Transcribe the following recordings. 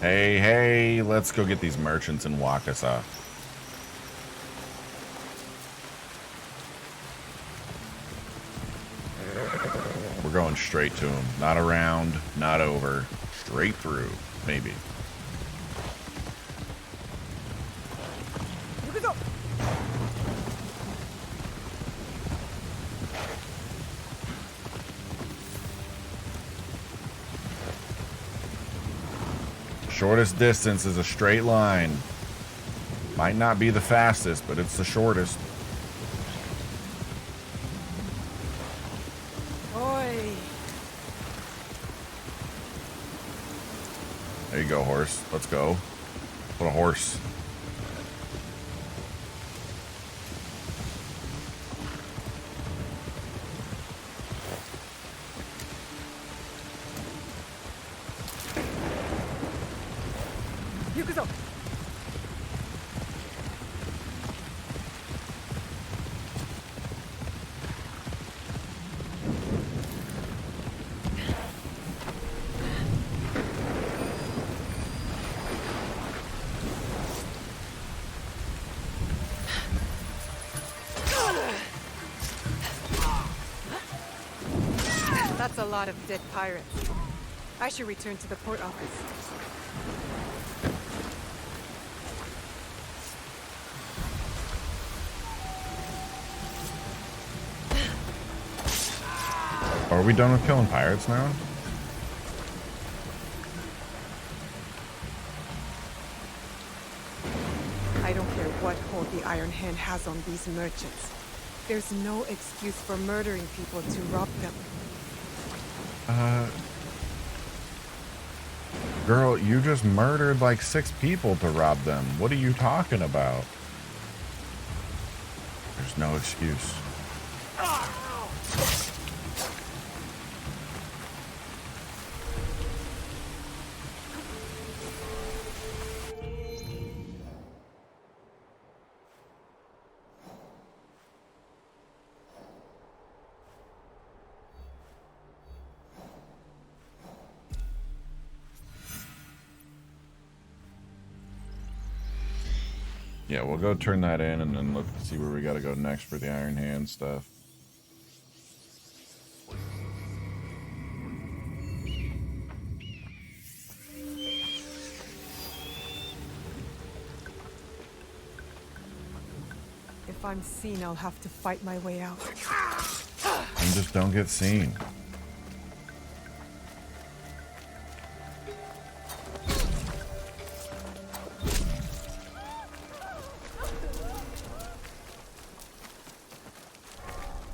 Hey, hey, let's go get these merchants in Wakasa. We're going straight to them. Not around, not over. Straight through, maybe. Shortest distance is a straight line. Might not be the fastest, but it's the shortest. Oi. There you go, horse. Let's go. What a horse. That's a lot of dead pirates. I should return to the port office. Are we done with killing pirates now? I don't care what hold the Iron Hand has on these merchants. There's no excuse for murdering people to rob them. Girl, you just murdered like 6 people to rob them. What are you talking about? There's no excuse. Yeah, we'll go turn that in and then look to see where we gotta go next for the Iron Hand stuff. If I'm seen, I'll have to fight my way out. And just don't get seen.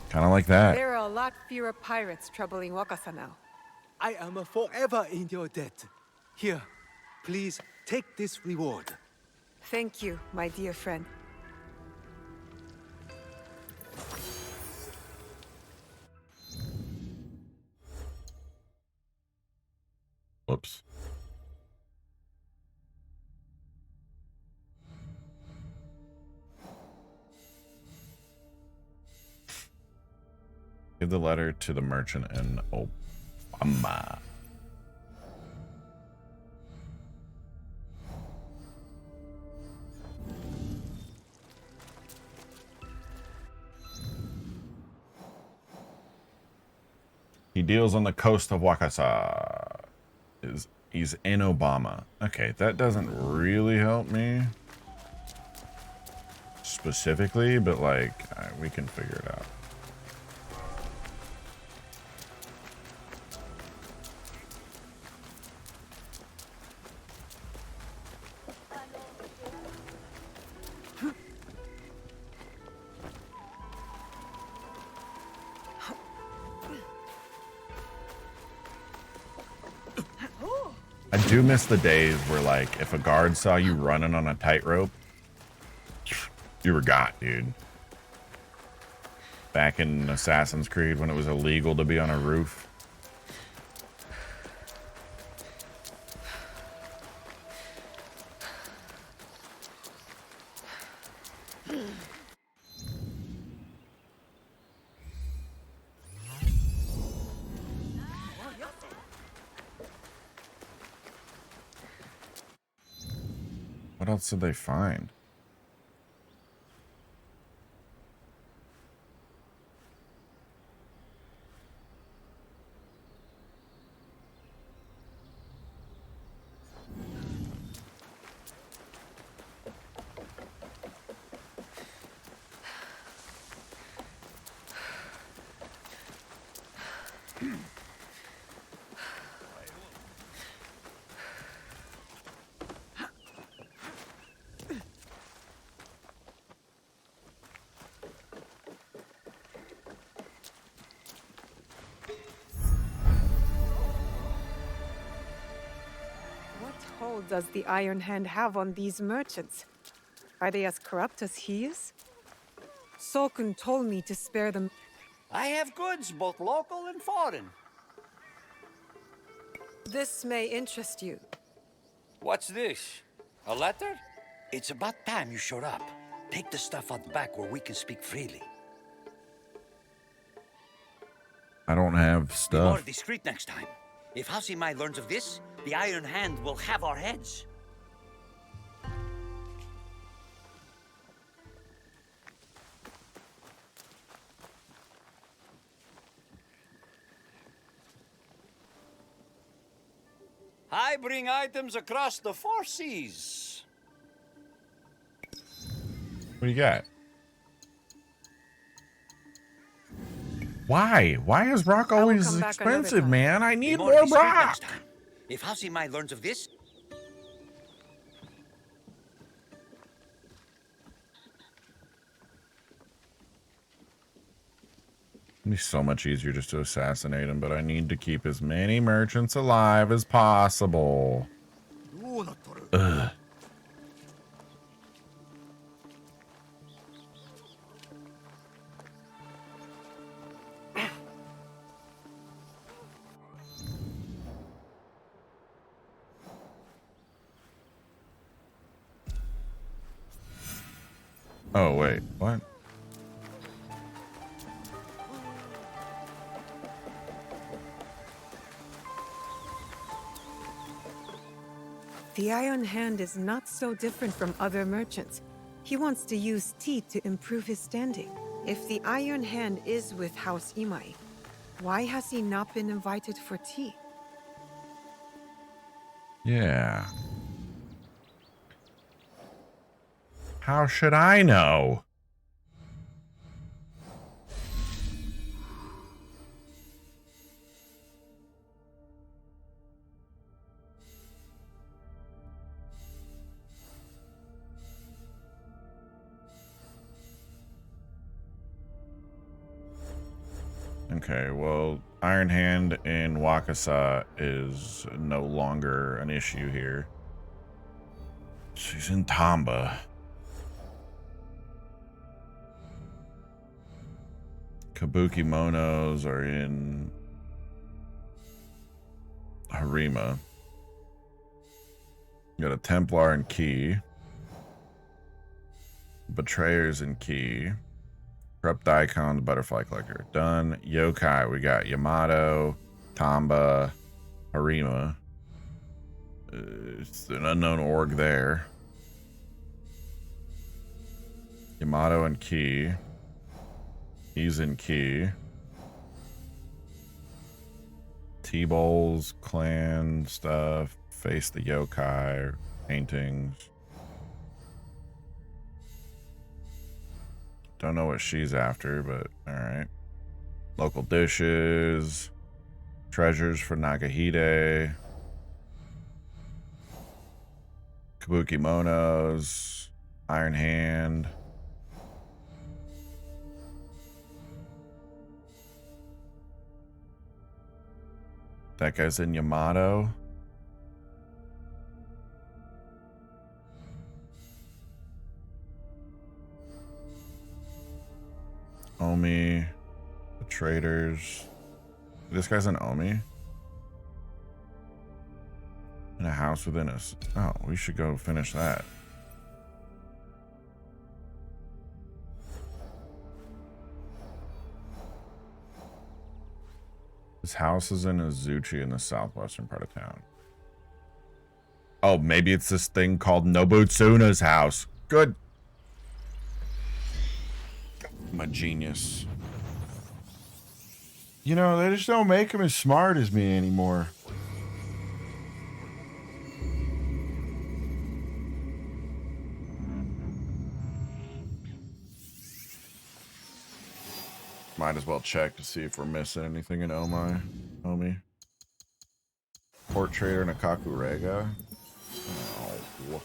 Kind of like that. There are a lot fewer pirates troubling Wakasa now. I am forever in your debt. Here, please take this reward. Thank you, my dear friend. Whoops. Give the letter to the merchant in Obama. He deals on the coast of Wakasa. He's in Obama. Okay, that doesn't really help me specifically, but like we can figure it out. I do miss the days where, like, if a guard saw you running on a tightrope, you were got, dude. Back in Assassin's Creed when it was illegal to be on a roof. What else did they find? What hold does the Iron Hand have on these merchants? Are they as corrupt as he is? Solkun told me to spare them. I have goods, both local and foreign. This may interest you. What's this? A letter? It's about time you showed up. Take the stuff out back where we can speak freely. I don't have Be more stuff. discreet next time. If Hasimai learns of this, the Iron Hand will have our heads. I bring items across the 4 seas. What do you got? Why? Why is rock will always come back another expensive, time. man? I Be need more more discreet rock. next time. If Hasimai learns of this, It'd be so much easier just to assassinate him, but I need to keep as many merchants alive as possible. Ugh. Oh, wait, what? The Iron Hand is not so different from other merchants. He wants to use tea to improve his standing. If the Iron Hand is with House Imai, why has he not been invited for tea? Yeah. How should I know? Okay, well, Iron Hand in Wakasa is no longer an issue here. She's in Tamba. Kabuki Monos are in Harima. You got a Templar in Key. Betrayers in Key. Corrupt Icon, the Butterfly Collector. Done. Yokai, we got Yamato, Tamba, Harima. It's an unknown org there. Yamato and Key. He's in Key. T-Bowls, clan stuff. Face the Yokai. Paintings. Don't know what she's after, but alright. Local dishes. Treasures for Nagahide. Kabuki Monos. Iron Hand. That guy's in Yamato. Omi. The traders. This guy's an Omi. In a house within us. Oh, we should go finish that. His house is in Azuchi in the southwestern part of town. Oh, maybe it's this thing called Nobutsuna's house. Good. I'm a genius. You know, they just don't make him as smart as me anymore. Might as well check to see if we're missing anything in Omai, homie. Port trader Nakaku Rega. Oh.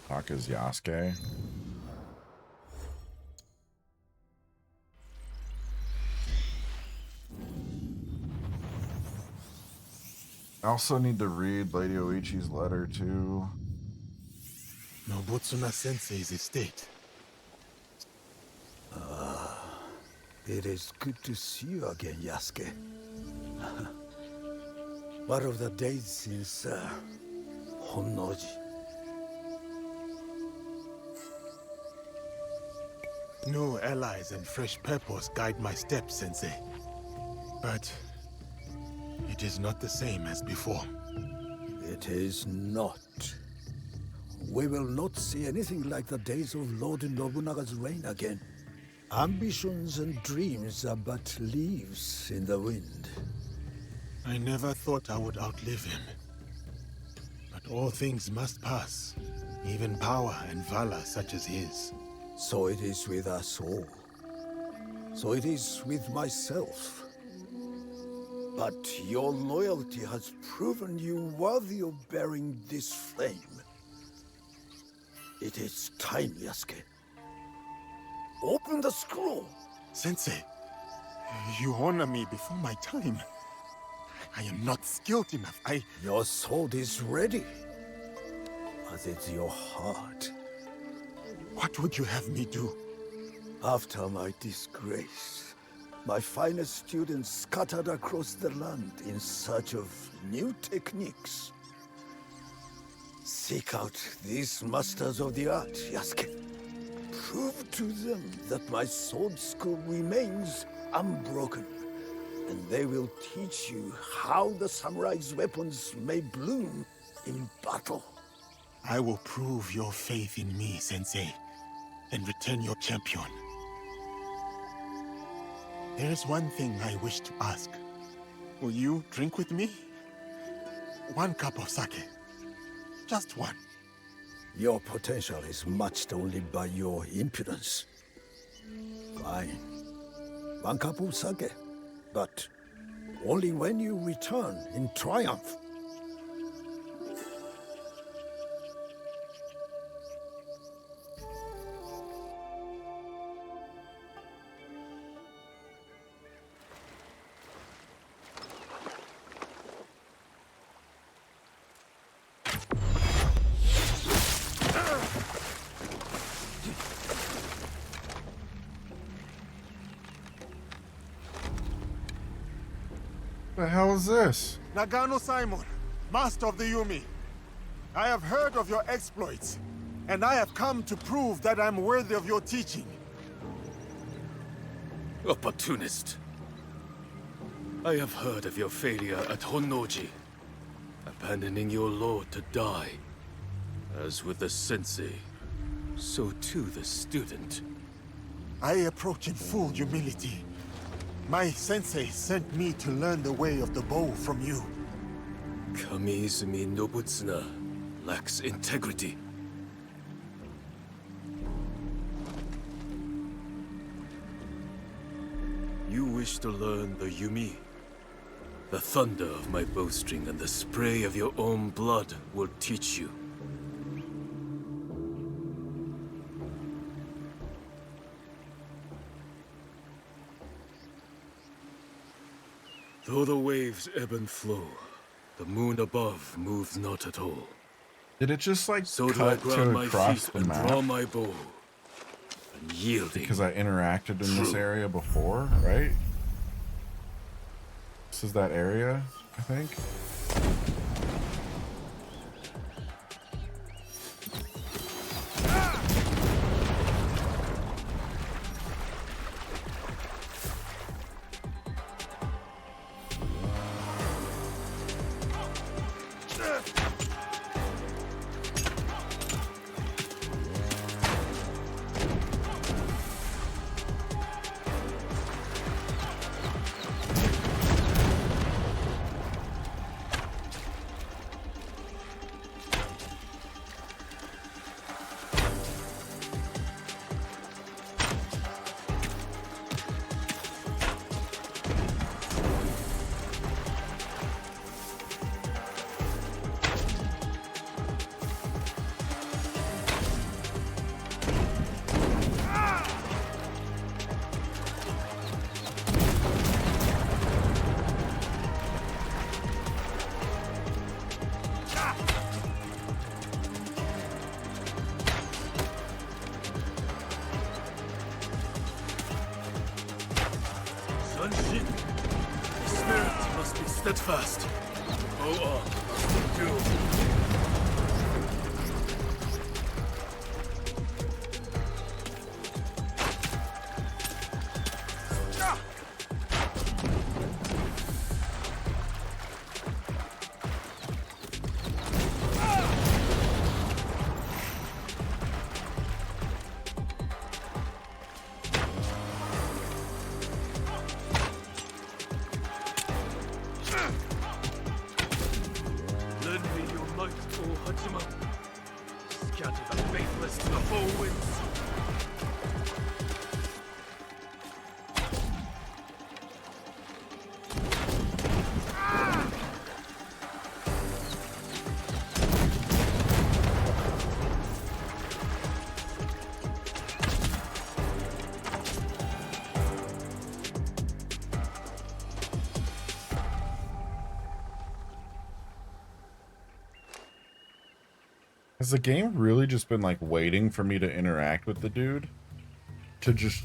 Fuck is Yasuke? I also need to read Lady Oichi's letter too. Nobutsuna Sensei's estate. It is good to see you again, Yasuke. What of the days since Honnoji? New allies and fresh purpose guide my steps, Sensei. But it is not the same as before. It is not. We will not see anything like the days of Lord Nobunaga's reign again. Ambitions and dreams are but leaves in the wind. I never thought I would outlive him. But all things must pass, even power and valor such as his. So it is with us all. So it is with myself. But your loyalty has proven you worthy of bearing this flame. It is time, Yasuke. Open the scroll. Sensei, you honor me before my time. I am not skilled enough. Your sword is ready. As is your heart. What would you have me do? After my disgrace, my finest students scattered across the land in search of new techniques. Seek out these masters of the art, Yasuke. Prove to them that my sword school remains unbroken, and they will teach you how the samurai's weapons may bloom in battle. I will prove your faith in me, Sensei, and return your champion. There is one thing I wish to ask. Will you drink with me? 1 cup of sake. Just one. Your potential is matched only by your impudence. Fine. 1 cup of sake. But only when you return in triumph. The hell is this? Nagano Simon, master of the Yumi. I have heard of your exploits, and I have come to prove that I'm worthy of your teaching. Opportunist. I have heard of your failure at Honnoji, abandoning your lord to die. As with the sensei, so too the student. I approach in full humility. My sensei sent me to learn the way of the bow from you. Kamiizumi Nobutsuna lacks integrity. wish to learn the Yumi? The thunder of my bowstring and the spray of your own blood will teach you. Though the waves ebb and flow, the moon above moves not at all. Did it just like So do I cut ground to my across feet the and draw map? my bow. Unyielding. Because I interacted in this True. area before, right? This is that area, I think. Sunshin, the spirit must be steadfast. Go on, do. Lend me your might, O Hachima. Scatter the faithless to the four winds. Has the game really just been like waiting for me to interact with the dude to just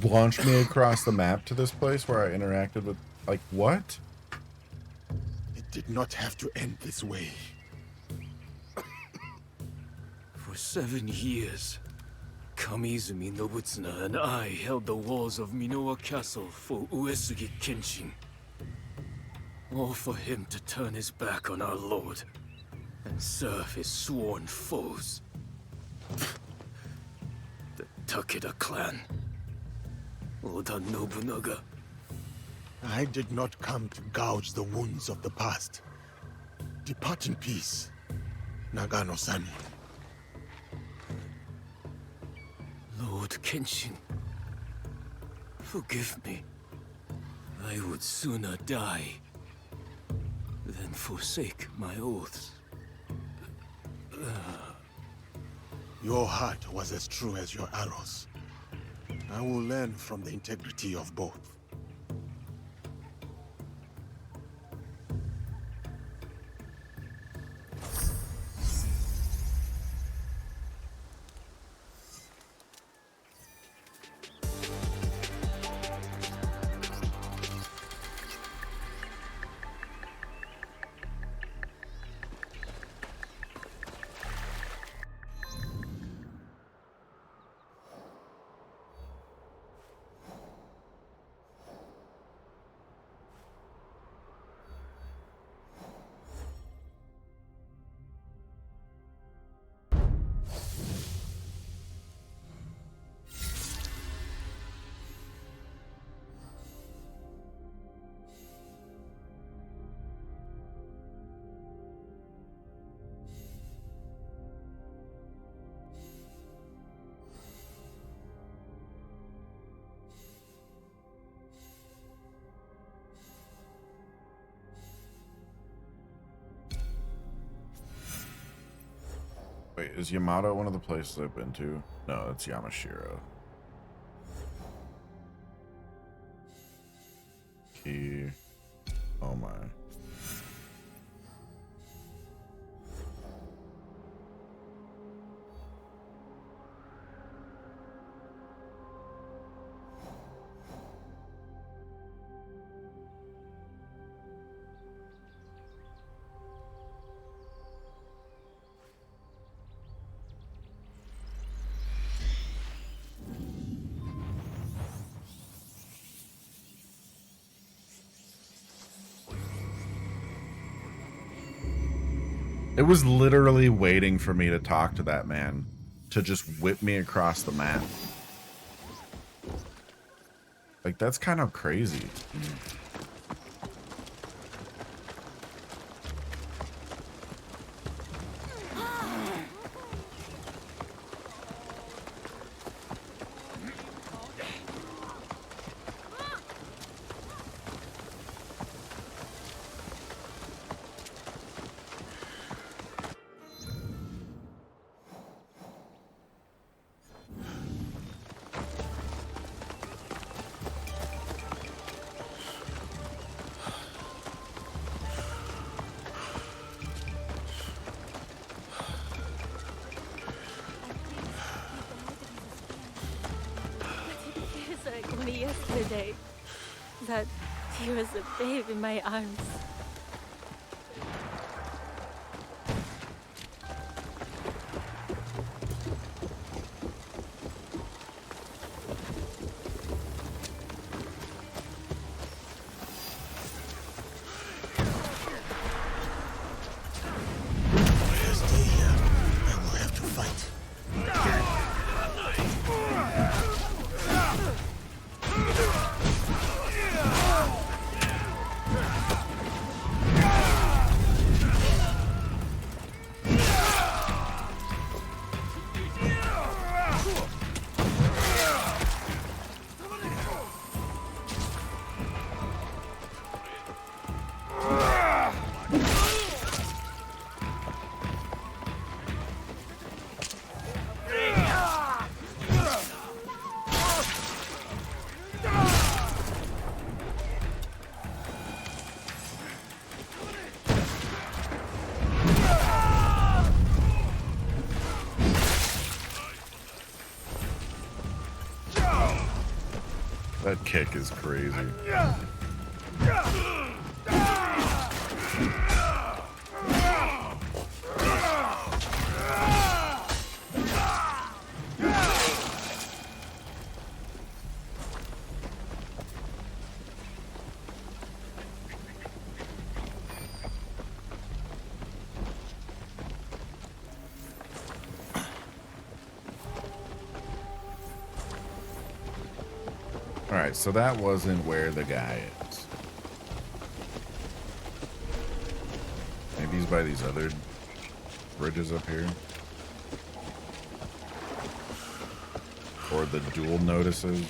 launch me across the map to this place where I interacted with, like, what? It did not have to end this way. For 7 years, Kamizumi Nobutsuna and I held the walls of Minowa Castle for Uesugi Kenshin. All for him to turn his back on our lord and serve his sworn foes. The Takeda clan. Oda Nobunaga. I did not come to gouge the wounds of the past. Depart in peace, Nagano-san. Lord Kenshin, forgive me. I would sooner die than forsake my oaths. Your heart was as true as your arrows. I will learn from the integrity of both. Wait, is Yamato one of the places I've been to? No, it's Yamashiro. Key. Oh my. It was literally waiting for me to talk to that man to just whip me across the map. Like, that's kind of crazy. It feels like only yesterday that he was a babe in my arms. If I stay here, I will have to fight. That kick is crazy. Alright, so that wasn't where the guy is. Maybe he's by these other bridges up here. Or the dual notices.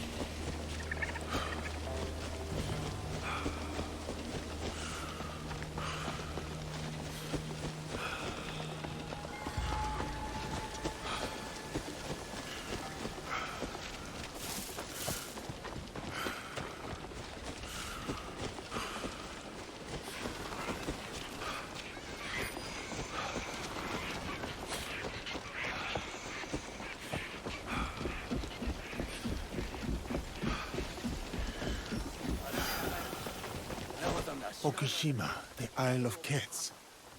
Okushima, the Isle of Cats.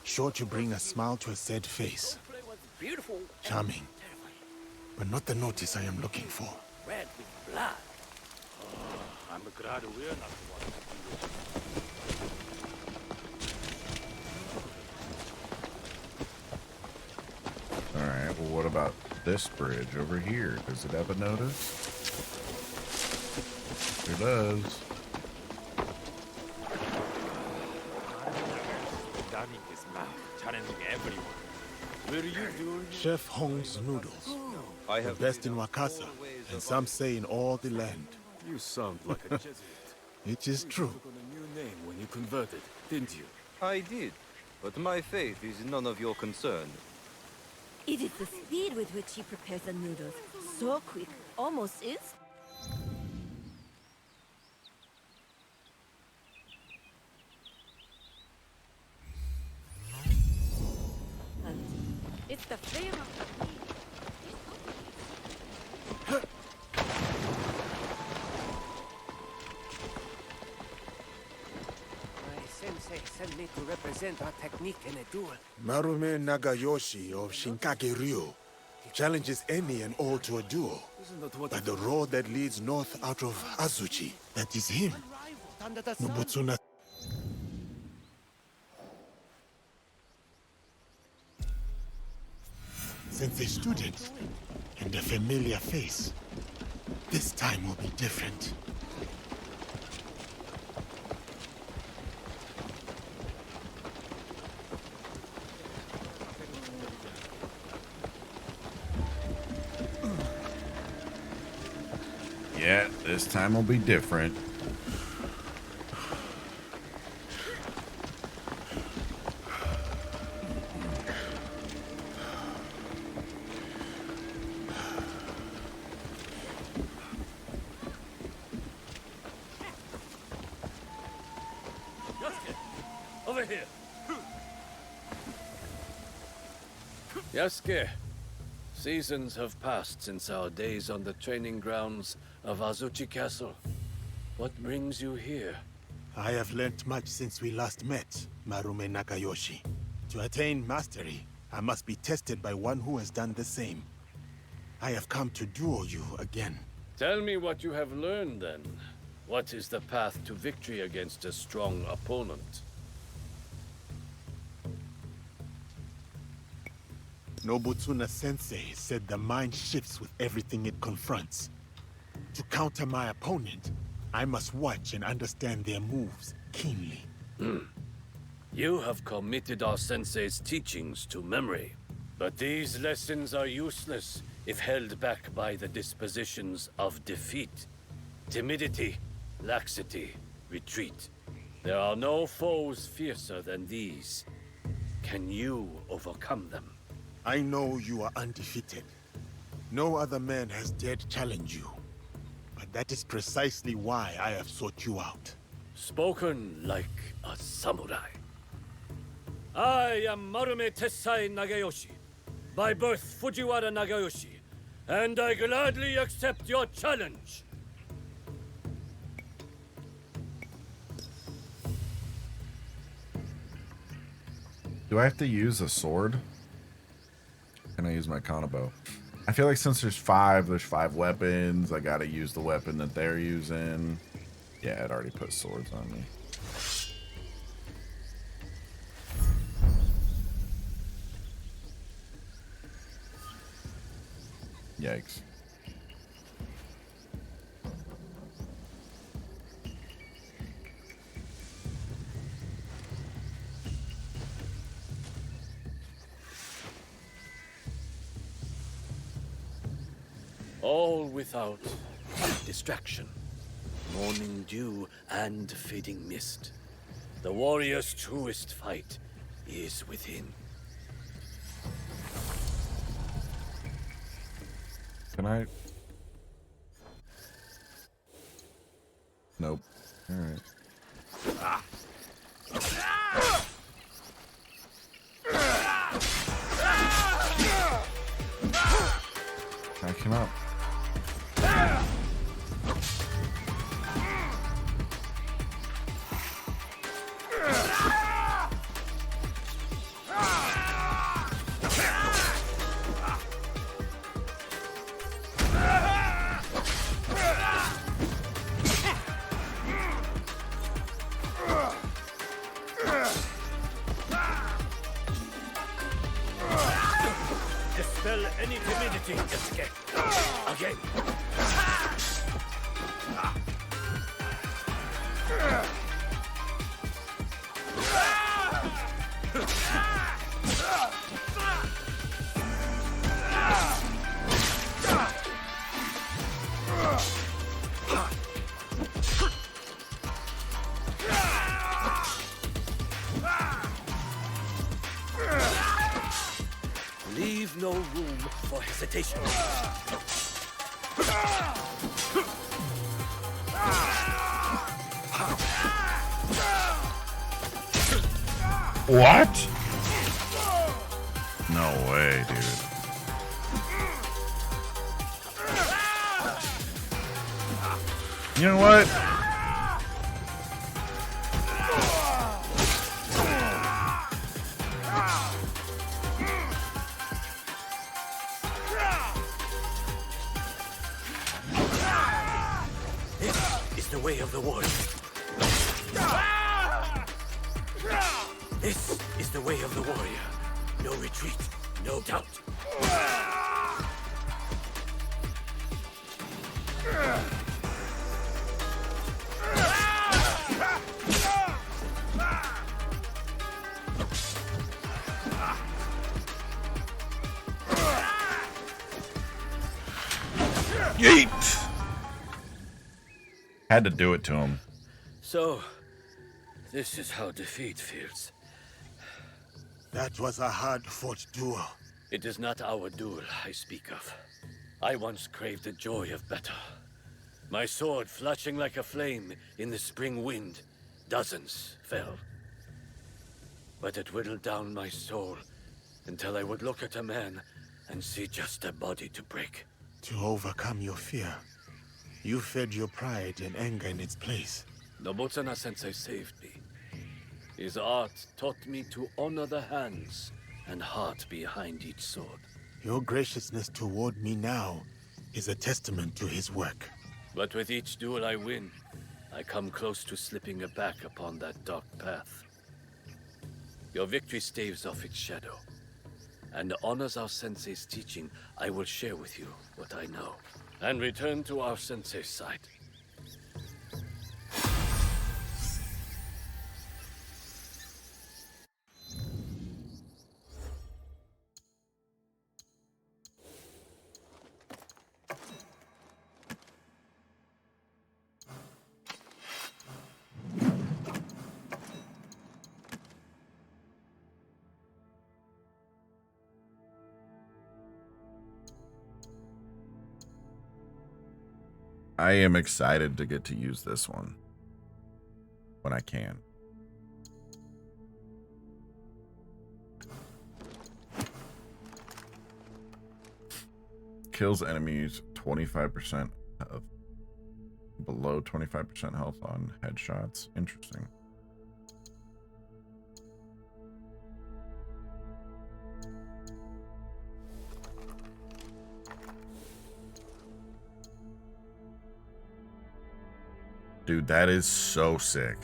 Sure to bring a smile to a sad face. Beautiful. Charming. But not the notice I am looking for. Red with blood. I'm glad we're not the ones that do this. Alright, well what about this bridge over here? Does it have a notice? It does. Chef Hong's noodles. The best in Wakasa, and some say in all the land. You sound like a Jesuit. It is true. You took on a new name when you converted, didn't you? I did, but my faith is none of your concern. It is the speed with which he prepares the noodles. So quick, almost instant. It's the flavor of the meat. My sensei sent me to represent our technique in a duel. Marume Nagayoshi of Shinkage Ryu challenges any and all to a duel. By the road that leads north out of Azuchi. That is him. Under the sun. Nobutsuna. Since a student and a familiar face, this time will be different. Yeah, this time will be different. Over here. Yasuke, seasons have passed since our days on the training grounds of Azuchi Castle. What brings you here? I have learnt much since we last met, Marume Nakayoshi. To attain mastery, I must be tested by one who has done the same. I have come to duel you again. Tell me what you have learned, then. What is the path to victory against a strong opponent? Nobutsuna Sensei said the mind shifts with everything it confronts. To counter my opponent, I must watch and understand their moves keenly. You have committed our sensei's teachings to memory. But these lessons are useless if held back by the dispositions of defeat. Timidity, laxity, retreat. There are no foes fiercer than these. Can you overcome them? I know you are undefeated. No other man has dared challenge you. But that is precisely why I have sought you out. Spoken like a samurai. I am Marume Tessai Nagayoshi, by birth Fujiwara Nagayoshi, and I gladly accept your challenge. Do I have to use a sword? Can I use my kanabo? I feel like since there's five weapons. I gotta use the weapon that they're using. Yeah, it already put swords on me. Yikes. All without distraction, morning dew and fading mist. The warrior's truest fight is within. Can I? Nope. All right. Back him up. Dispel any timidity, Yasuke. Again. Leave no hesitation. What? No way, dude. You know what? This is the way of the warrior. This is the way of the warrior. No retreat, no doubt. Yeet! Had to do it to him. So, this is how defeat feels. That was a hard-fought duel. It is not our duel I speak of. I once craved the joy of battle. My sword flashing like a flame in the spring wind. Dozens fell. But it whittled down my soul until I would look at a man and see just a body to break. To overcome your fear, you fed your pride and anger in its place. Nobutsuna Sensei saved me. His art taught me to honor the hands and heart behind each sword. Your graciousness toward me now is a testament to his work. But with each duel I win, I come close to slipping back upon that dark path. Your victory staves off its shadow, and honors our sensei's teaching. I will share with you what I know, and return to our sensei's side. I am excited to get to use this one when I can. Kills enemies 25% of below 25% health on headshots. Interesting. Dude, that is so sick.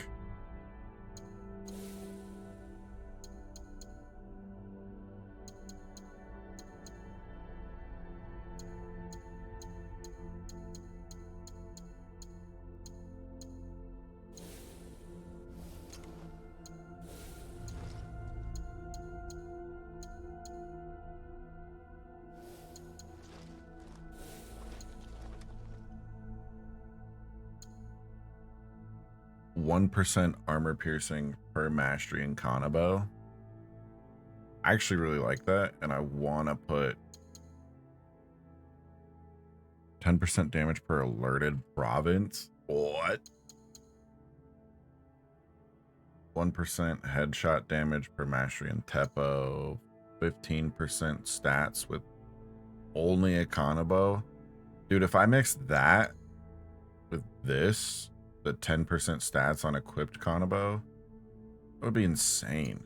%, armor piercing per mastery in Kanabo. I actually really like that, and I want to put 10% damage per alerted province. What? 1% headshot damage per mastery in Teppo. 15% stats with only a Kanabo. Dude, if I mix that with this, the 10% stats on equipped Kanabo, that would be insane.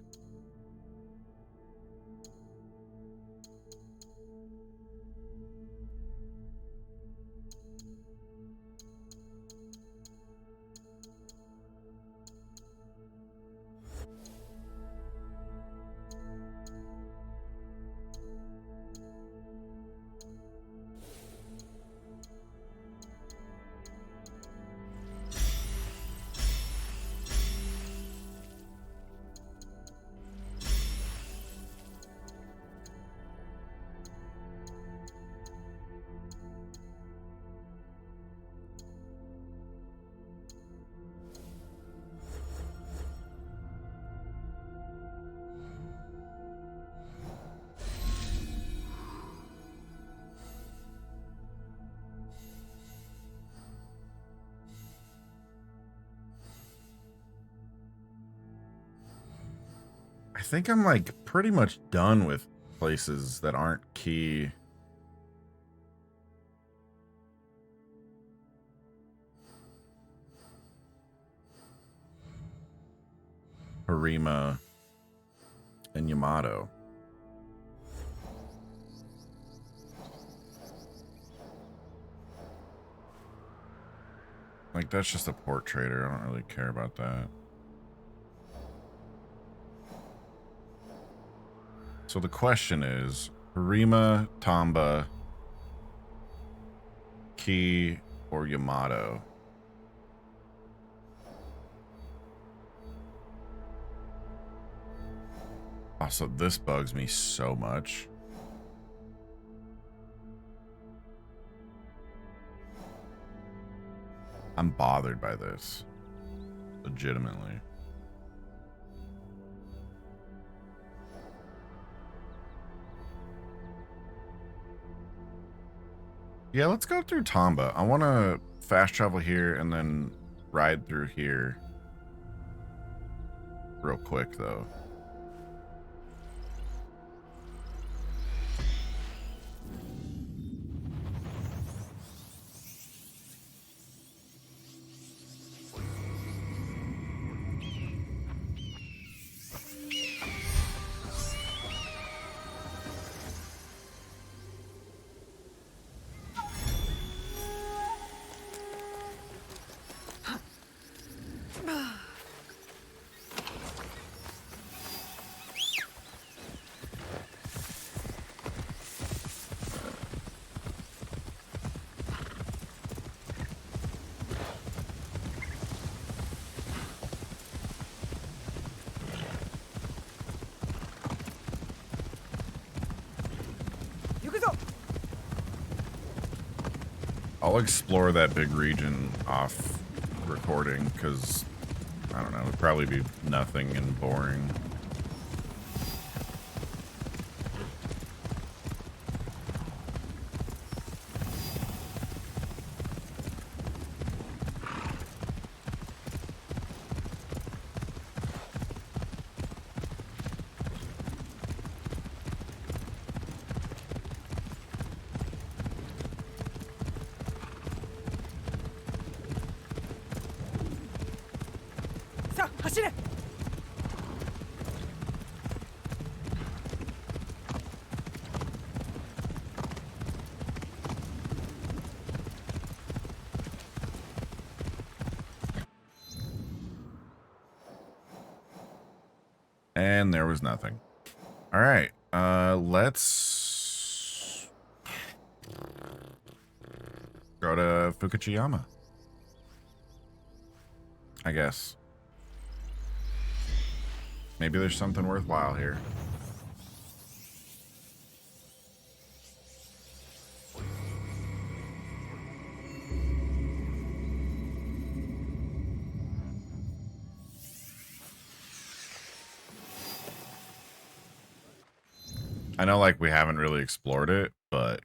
think I'm like pretty much done with places that aren't key. Harima and Yamato. Like, that's just a port trader. I don't really care about that. So the question is, Harima, Tamba, Key, or Yamato? Also, this bugs me so much. I'm bothered by this. Legitimately. Yeah, let's go through Tamba. I want to fast travel here and then ride through here. Real quick, though. I'll explore that big region off recording because, I don't know, it'd probably be nothing and boring. And there was nothing. All right, let's go to Fukuchiyama, I guess. Maybe there's something worthwhile here. I know, like, we haven't really explored it, but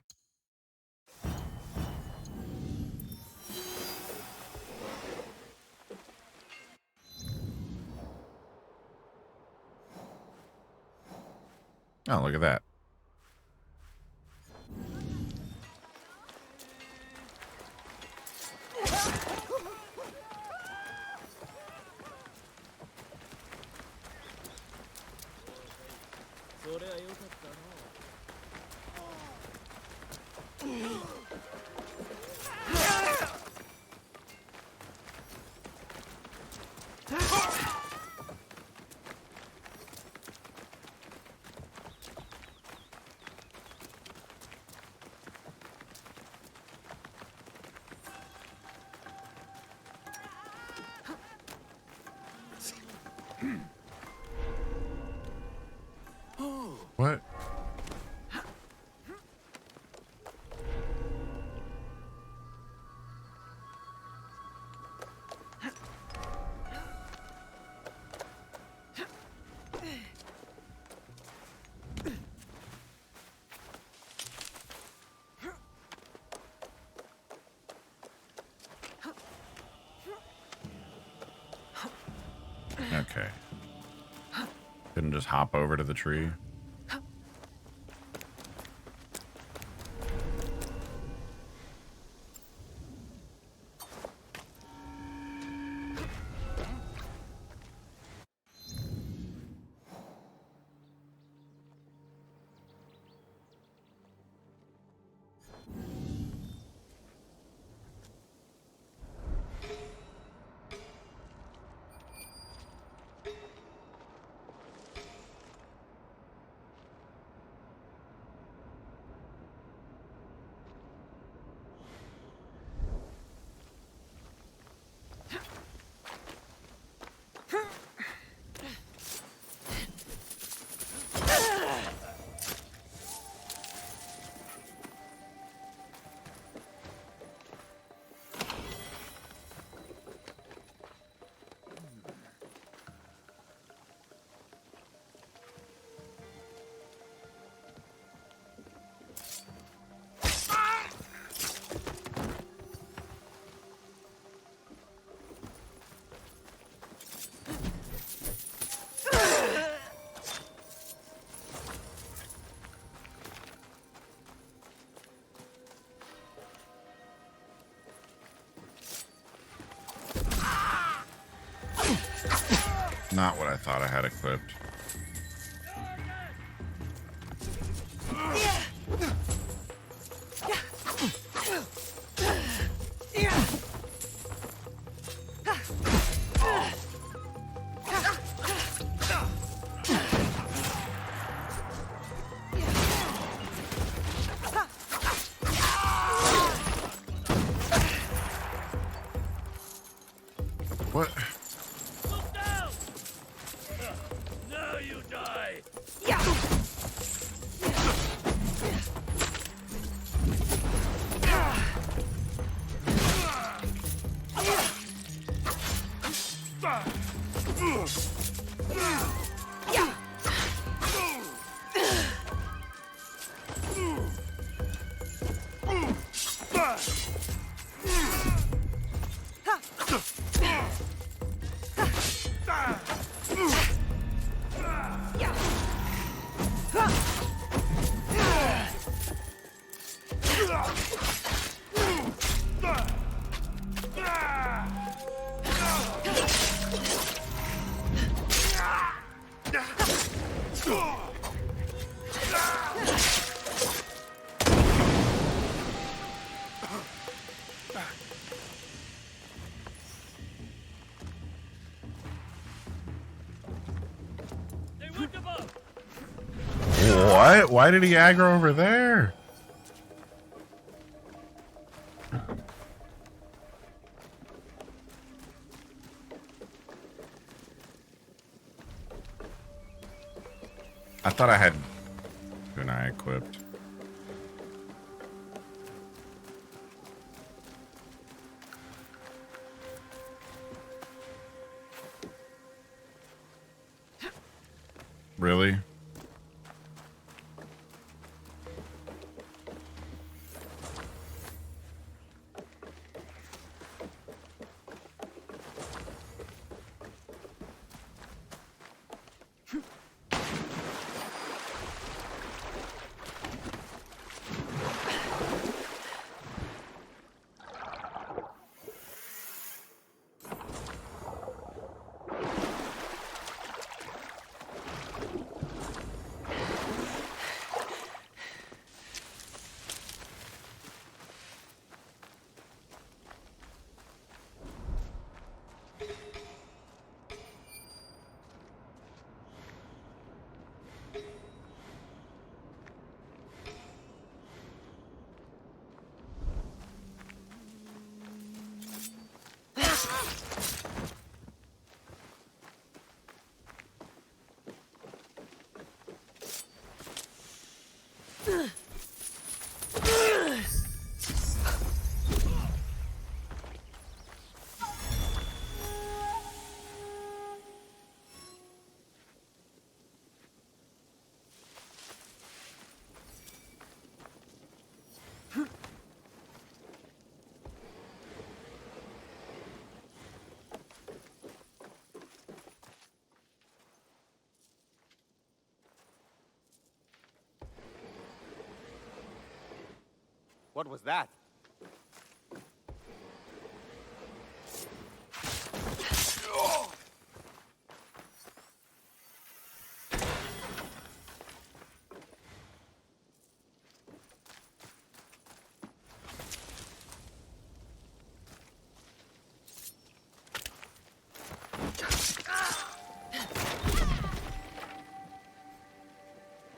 oh, look at that. What? Okay. Couldn't just hop over to the tree. Not what I thought I had equipped. What? Now you die! What? Why did he aggro over there? I thought I had kunai equipped. Really? What was that?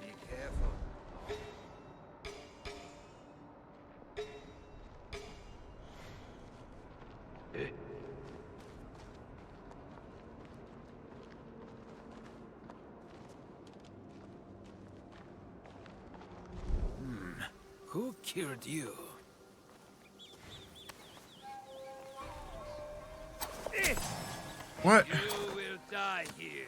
Be careful. Who killed you? What? You will die here.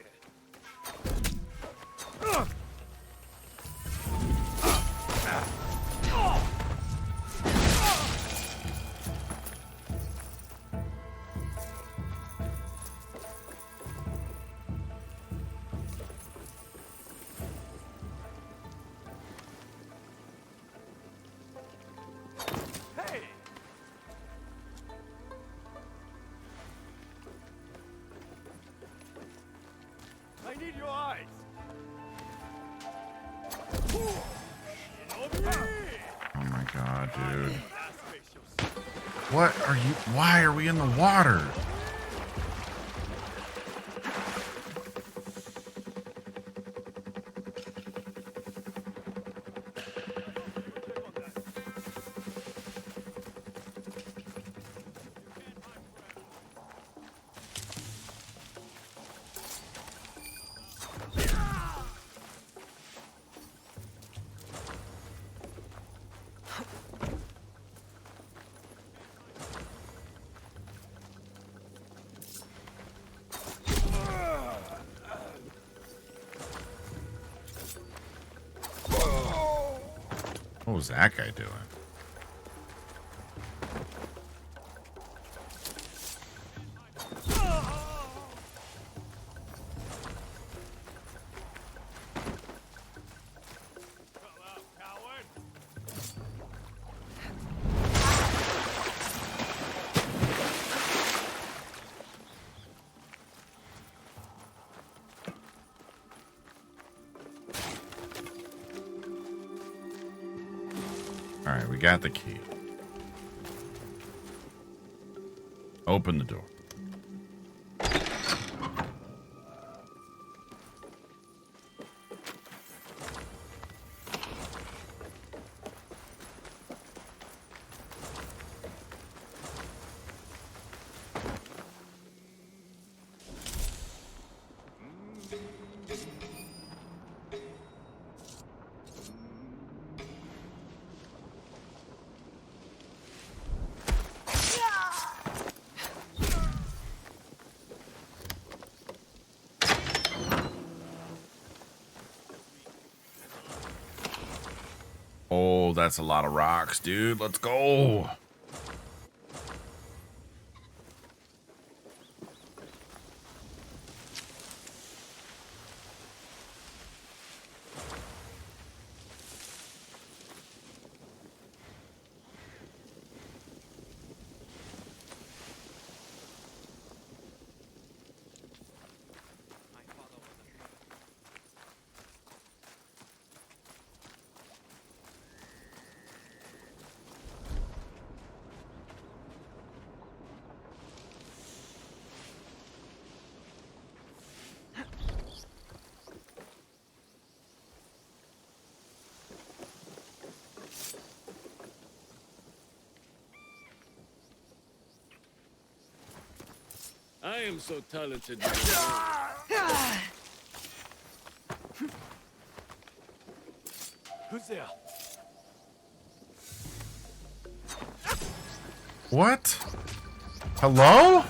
I need your eyes. Oh my god, dude. What are you? Why are we in the water? What was that guy doing? All right, we got the key. Open the door. Oh, that's a lot of rocks, dude. Let's go. I am so talented. Who's there? What? Hello?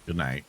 Good night.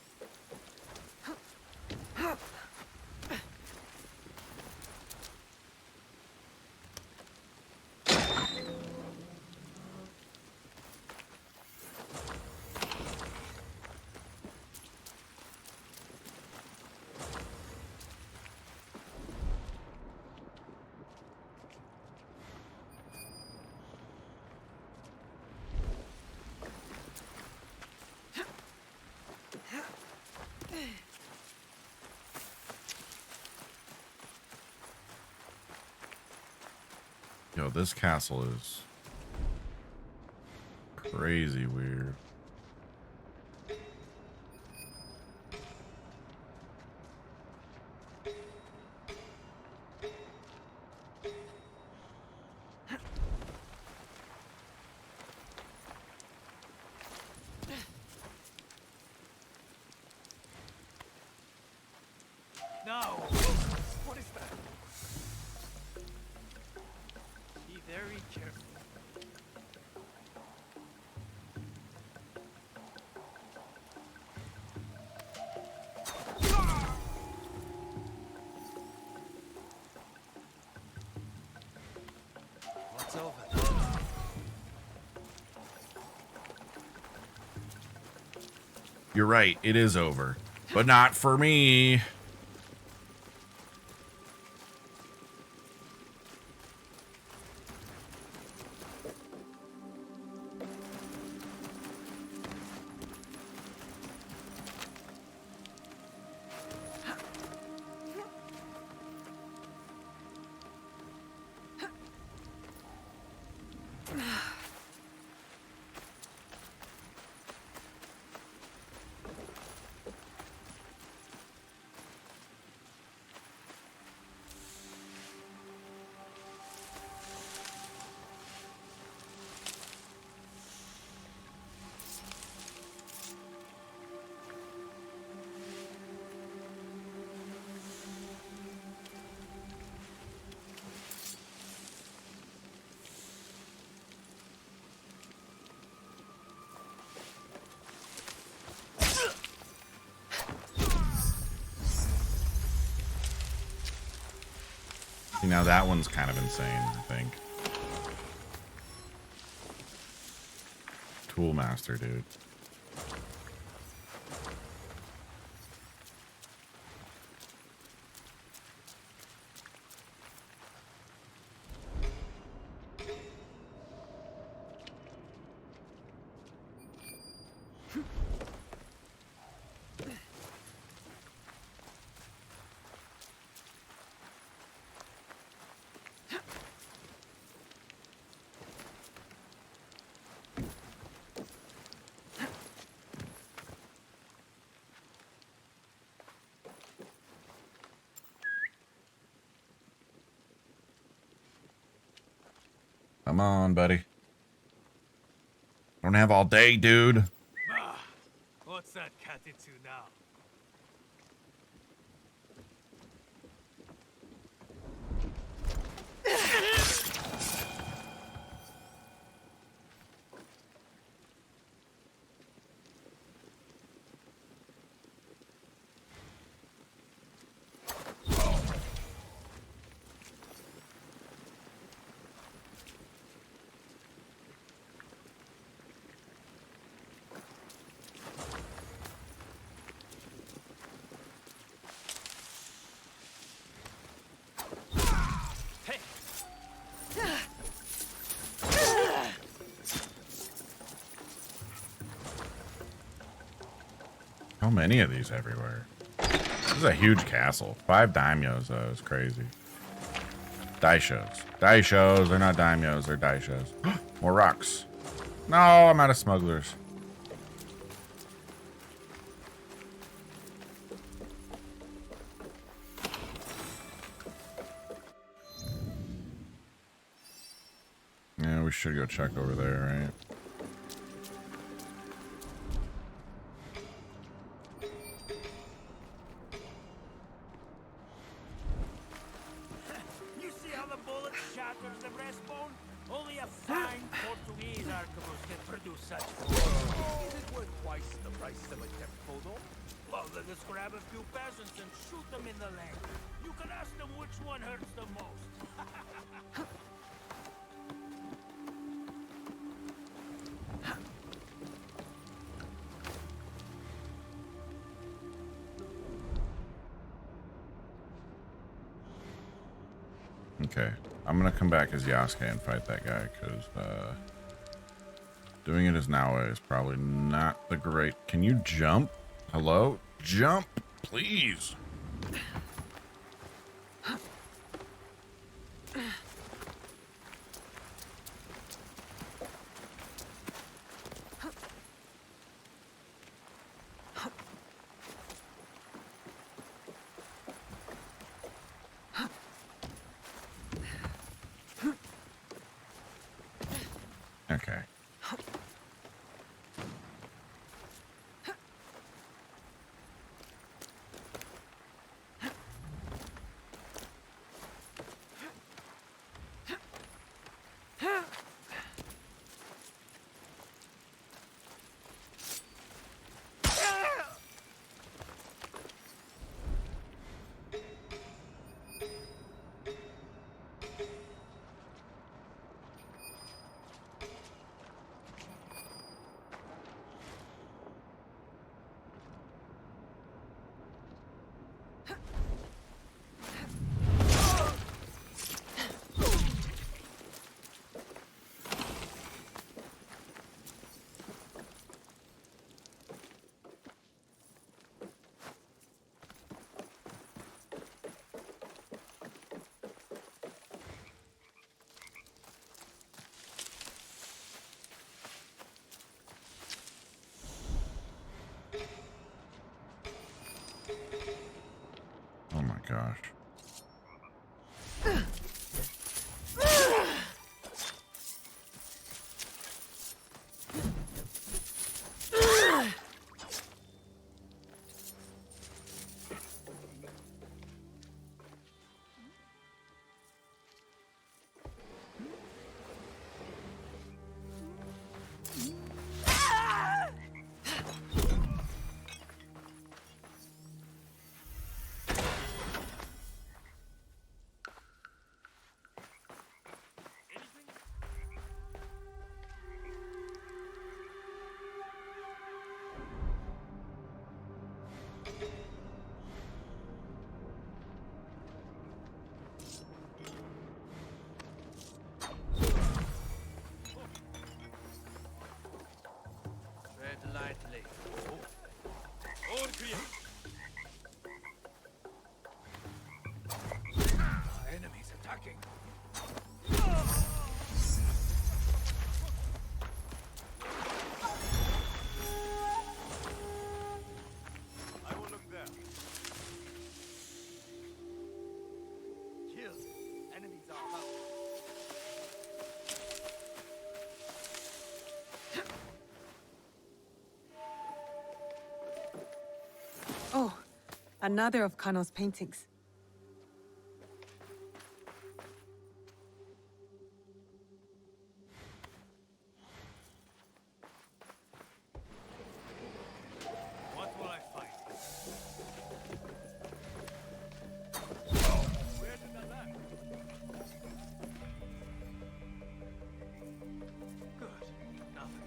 Yo, this castle is crazy weird. No! What is that? Be very careful. What's over there? You're right, it is over. But not for me. See, now that one's kind of insane, I think. Toolmaster, dude. Come on, buddy. Don't have all day, dude. What's that cat into now? How many of these everywhere? This is a huge castle. 5 daimyos, though. It's crazy. Daishos. Daishos. They're not daimyos. They're daishos. More rocks. No, I'm out of smugglers. Yeah, we should go check over there, right? You see how the bullet shatters the breastbone? Only a fine Portuguese arquebus can produce such force. worth twice the price of a temple, well, then let's grab a few peasants and shoot them in the leg. You can ask them which one hurts the most. Okay, I'm gonna come back as Yasuke and fight that guy, because doing it as Naoe is probably not the great. Can you jump? Hello? Jump, please. Okay. Oh my gosh. Tread lightly. Enemies attacking. I will look there. Kill. Enemies are about. Oh, another of Kano's paintings. What will I find? Where did I land? Good. Nothing.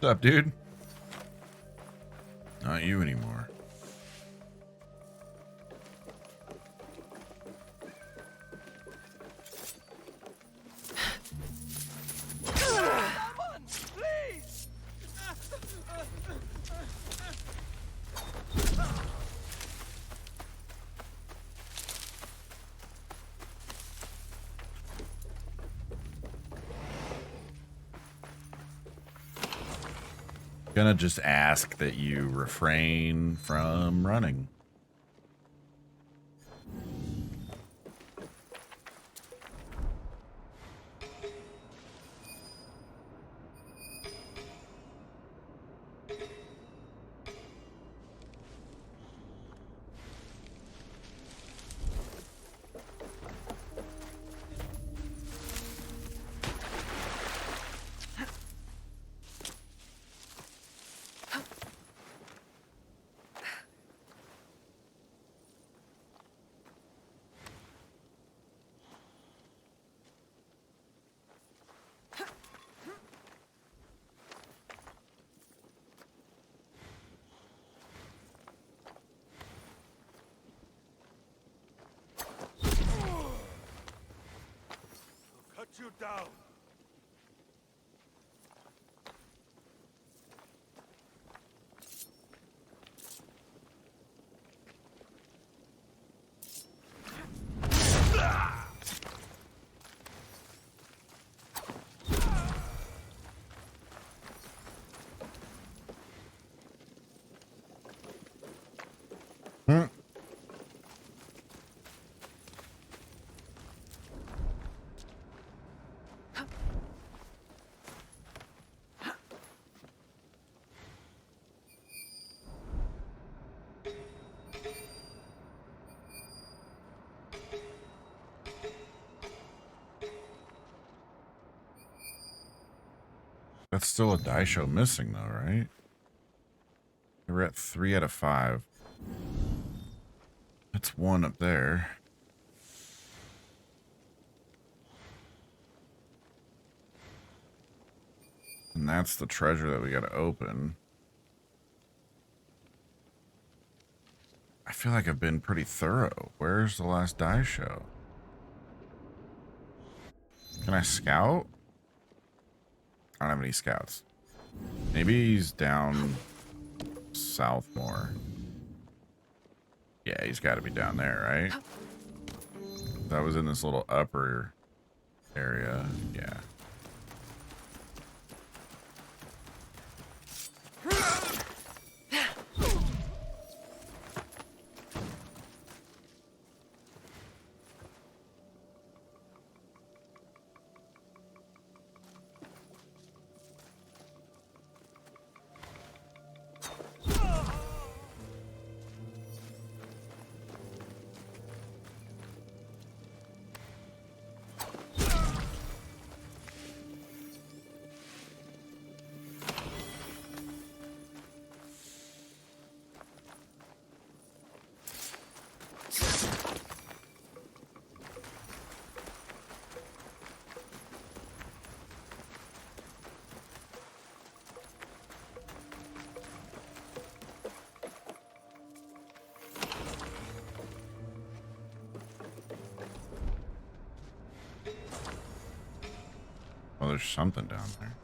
What's up, dude? Not you anymore. Someone, please! Gonna just ask that you refrain from running. you down. Hmm. That's still a die show missing, though, right? We're at 3 out of 5. That's 1 up there. And that's the treasure that we got to open. I feel like I've been pretty thorough. Where's the last die show? Can I scout? I don't have any scouts. Maybe he's down south more. Yeah, he's got to be down there, right? That was in this little upper area. Yeah. Oh, there's something down there.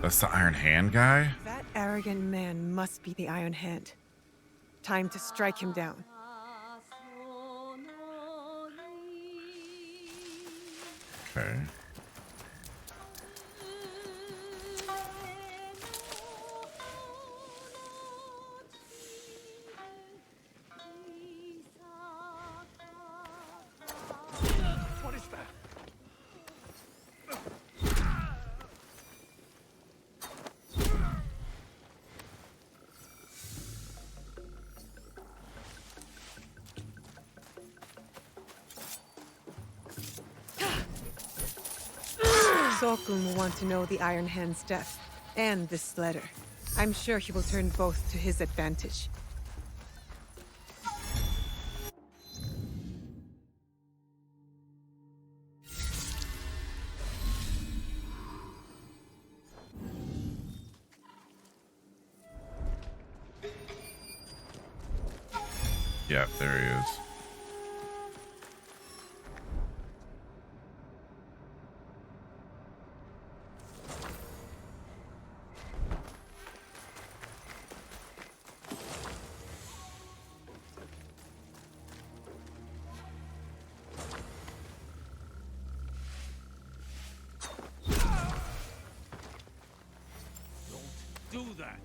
That's the Iron Hand guy? That arrogant man must be the Iron Hand. Time to strike him down. Okay. What is that? Sokun will want to know the Iron Hand's death, and this letter. I'm sure he will turn both to his advantage. Yep, there he is. Do that.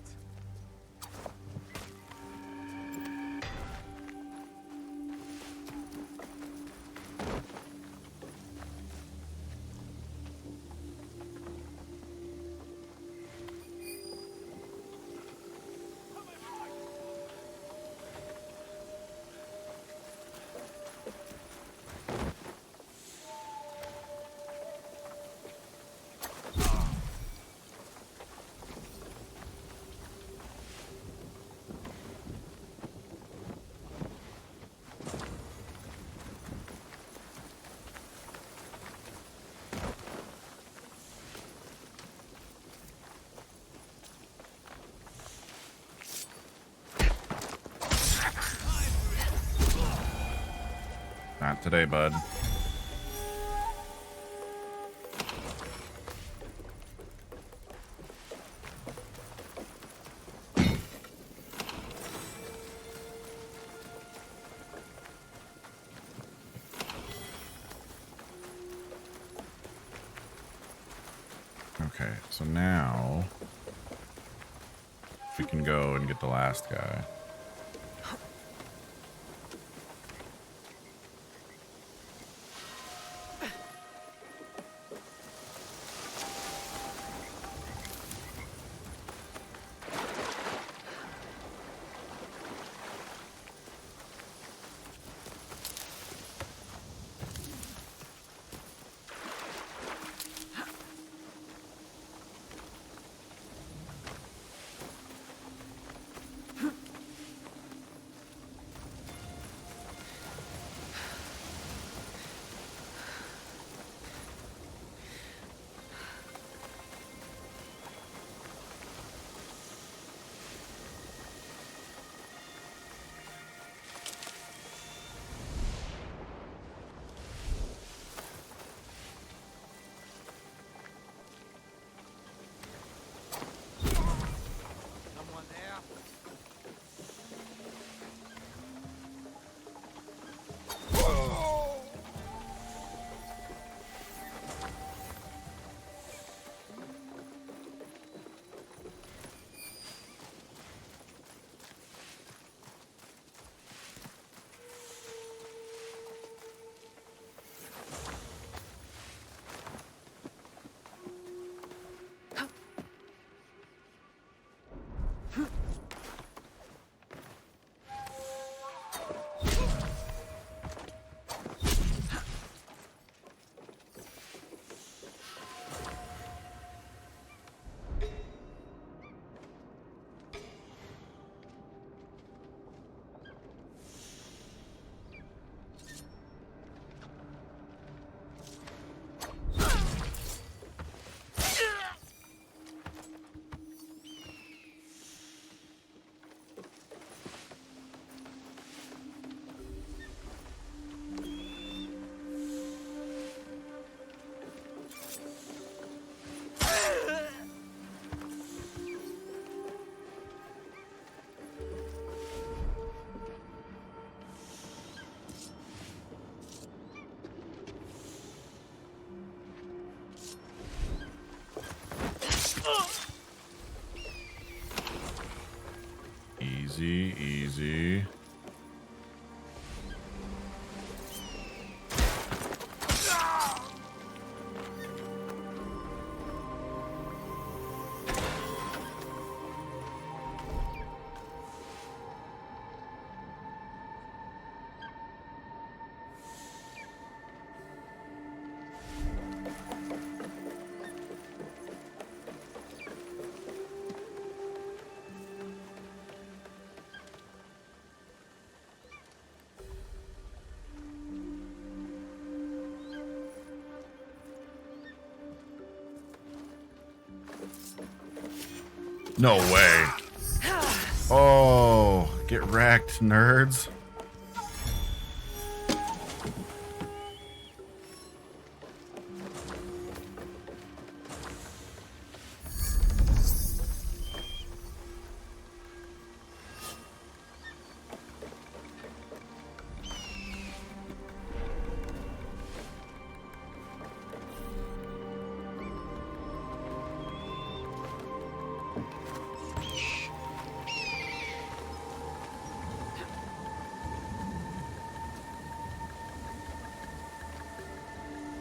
Not today, bud. Okay, so now we can go and get the last guy. Someone there? Easy, easy. No way. Oh, get wrecked, nerds.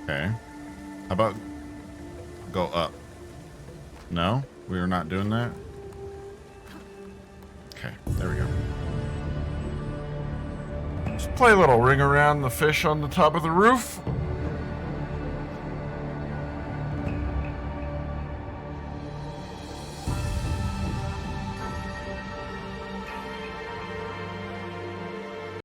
Okay. How about go up? No? We are not doing that? Okay, there we go. Just play a little ring around the fish on the top of the roof.